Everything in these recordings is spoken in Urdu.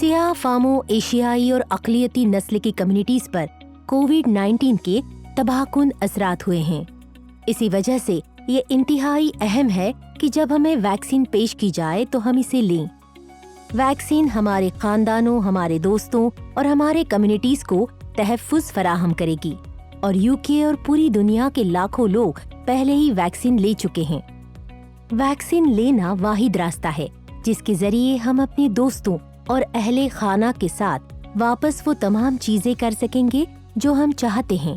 سیاہ فامو ایشیائی اور اقلیتی نسل کی کمیونٹیز پر کووڈ-19 کے تباہ کن اثرات ہوئے ہیں۔ اسی وجہ سے یہ انتہائی اہم ہے کہ جب ہمیں ویکسین پیش کی جائے تو ہم اسے لیں۔ ویکسین ہمارے خاندانوں، ہمارے دوستوں اور ہمارے کمیونٹیز کو تحفظ فراہم کرے گی، اور UK اور پوری دنیا کے لاکھوں لوگ پہلے ہی ویکسین لے چکے ہیں۔ ویکسین لینا واحد راستہ ہے جس کے ذریعے ہم اپنے دوستوں اور اہل خانہ کے ساتھ واپس وہ تمام چیزیں کر سکیں گے جو ہم چاہتے ہیں۔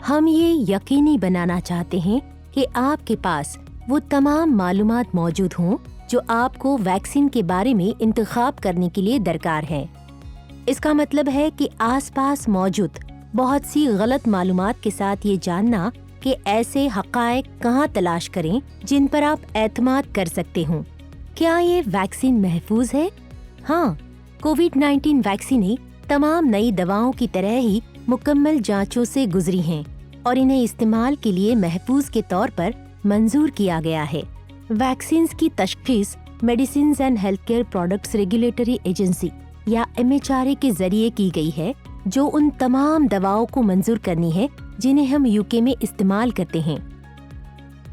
ہم یہ یقینی بنانا چاہتے ہیں کہ آپ کے پاس وہ تمام معلومات موجود ہوں جو آپ کو ویکسین کے بارے میں انتخاب کرنے کے لیے درکار ہے۔ اس کا مطلب ہے کہ آس پاس موجود بہت سی غلط معلومات کے ساتھ یہ جاننا کہ ایسے حقائق کہاں تلاش کریں جن پر آپ اعتماد کر سکتے ہوں۔ کیا یہ ویکسین محفوظ ہے؟ ہاں، کووڈ-19 ویکسینیں تمام نئی دواؤں کی طرح ہی مکمل جانچوں سے گزری ہیں اور انہیں استعمال کے لیے محفوظ کے طور پر منظور کیا گیا ہے۔ ویکسینز کی تشخیص medicines and health care products regulatory agency یا MHRA کے ذریعے کی گئی ہے، جو ان تمام دواؤں کو منظور کرنی ہے جنہیں ہم UK میں استعمال کرتے ہیں۔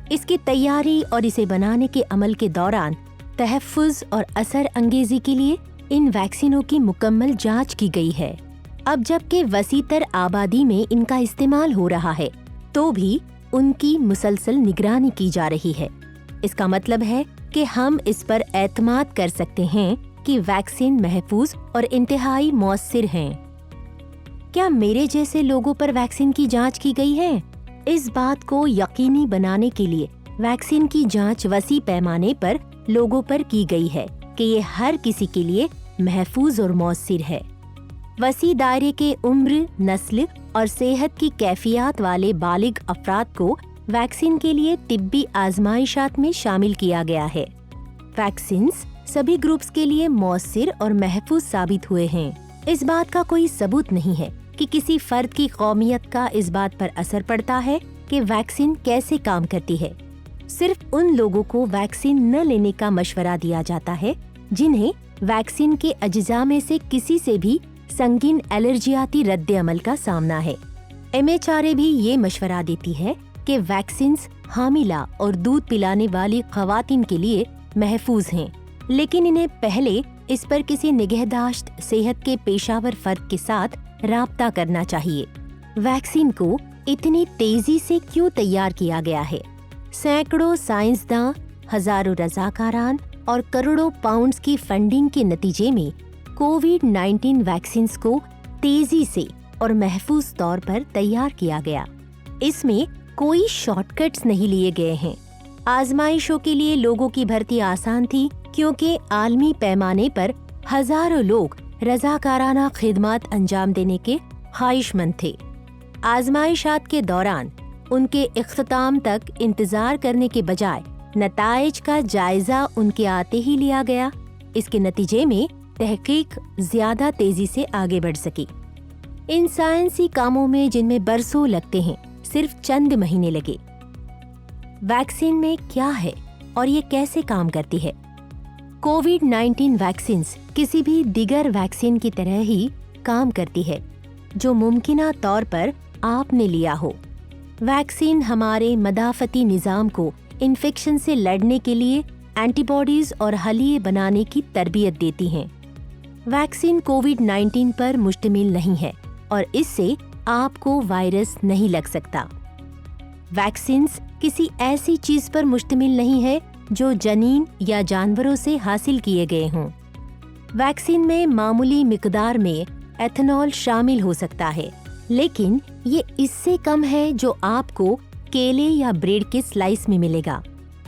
اس کی تیاری اور اسے بنانے کے عمل کے دوران تحفظ اور اثر انگیزی کے لیے ان ویکسینوں کی مکمل جانچ کی گئی ہے۔ اب جب کہ وسیع تر آبادی میں ان کا استعمال ہو رہا ہے تو بھی ان کی مسلسل نگرانی کی جا رہی ہے۔ اس کا مطلب ہے کہ ہم اس پر اعتماد کر سکتے ہیں کہ ویکسین محفوظ اور انتہائی مؤثر ہیں۔ کیا میرے جیسے لوگوں پر ویکسین کی جانچ کی گئی ہے؟ اس بات کو یقینی بنانے کے لیے ویکسین کی جانچ وسیع پیمانے پر لوگوں پر کی گئی ہے کہ یہ ہر کسی کے لیے محفوظ اور مؤثر ہے۔ وسیع دائرے کے عمر، نسل اور صحت کی کیفیات والے بالغ افراد کو ویکسین کے لیے طبی آزمائشات میں شامل کیا گیا ہے۔ ویکسینز سبھی گروپس کے لیے مؤثر اور محفوظ ثابت ہوئے ہیں۔ اس بات کا کوئی ثبوت نہیں ہے کہ کسی فرد کی قومیت کا اس بات پر اثر پڑتا ہے کہ ویکسین کیسے کام کرتی ہے۔ صرف ان لوگوں کو ویکسین نہ لینے کا مشورہ دیا جاتا ہے جنہیں ویکسین کے اجزاء میں سے کسی سے بھی سنگین الرجیاتی رد عمل کا سامنا ہے۔ MHRA بھی یہ مشورہ دیتی ہے کہ ویکسینز حاملہ اور دودھ پلانے والی خواتین کے لیے محفوظ ہیں، لیکن انہیں پہلے اس پر کسی نگہداشت صحت کے پیشہ ور فرد کے ساتھ رابطہ کرنا چاہیے۔ ویکسین کو اتنی تیزی سے کیوں تیار کیا گیا ہے؟ سینکڑوں سائنسداں، ہزاروں رضاکاران اور کروڑوں پاؤنڈز کی فنڈنگ کے نتیجے میں کووڈ-19 ویکسینز کو تیزی سے اور محفوظ طور پر تیار کیا گیا۔ اس میں کوئی شارٹ کٹس نہیں لیے گئے ہیں۔ آزمائشوں کے لیے لوگوں کی بھرتی آسان تھی کیونکہ عالمی پیمانے پر ہزاروں لوگ رضاکارانہ خدمات انجام دینے کے خواہش مند تھے۔ آزمائشات کے دوران ان کے اختتام تک انتظار کرنے کے بجائے نتائج کا جائزہ ان کے آتے ہی لیا گیا۔ اس کے نتیجے میں تحقیق زیادہ تیزی سے آگے بڑھ سکی۔ ان سائنسی کاموں میں جن میں برسوں لگتے ہیں، صرف چند مہینے لگے۔ ویکسین میں کیا ہے اور یہ کیسے کام کرتی ہے؟ کووڈ-19 ویکسینز کسی بھی دیگر ویکسین کی طرح ہی کام کرتی ہے جو ممکنہ طور پر آپ نے لیا ہو۔ ویکسین ہمارے مدافعتی نظام کو انفیکشن سے لڑنے کے لیے اینٹی باڈیز اور حلیے بنانے کی تربیت دیتی ہیں۔ ویکسین کووڈ-19 پر مشتمل نہیں ہے اور اس سے آپ کو وائرس نہیں لگ سکتا۔ ویکسینز کسی ایسی چیز پر مشتمل نہیں ہے جو جنین یا جانوروں سے حاصل کیے گئے ہوں۔ ویکسین میں معمولی مقدار میں ایتھنول شامل ہو سکتا ہے، لیکن یہ اس سے کم ہے جو آپ کو کیلے یا بریڈ کے سلائس میں ملے گا۔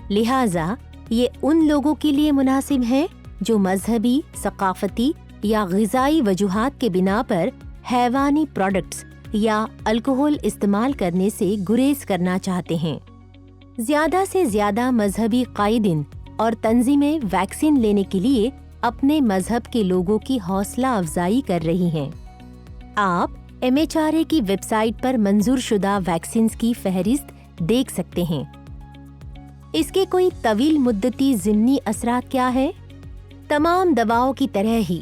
لہٰذا یہ ان لوگوں کے لیے مناسب ہے جو مذہبی، ثقافتی یا غذائی وجوہات کے بنا پر حیوانی پروڈکٹس یا الکحل استعمال کرنے سے گریز کرنا چاہتے ہیں۔ زیادہ سے زیادہ مذہبی قائدین اور تنظیمیں ویکسین لینے کے لیے اپنے مذہب کے لوگوں کی حوصلہ افزائی کر رہی ہیں۔ آپ MHRA کی ویب سائٹ پر منظور شدہ ویکسینز کی فہرست دیکھ سکتے ہیں۔ اس کے کوئی طویل مدتی ضمنی اثرات کیا ہے؟ تمام دواؤں کی طرح ہی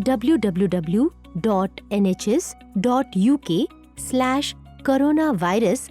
www.nhs.uk/coronavirus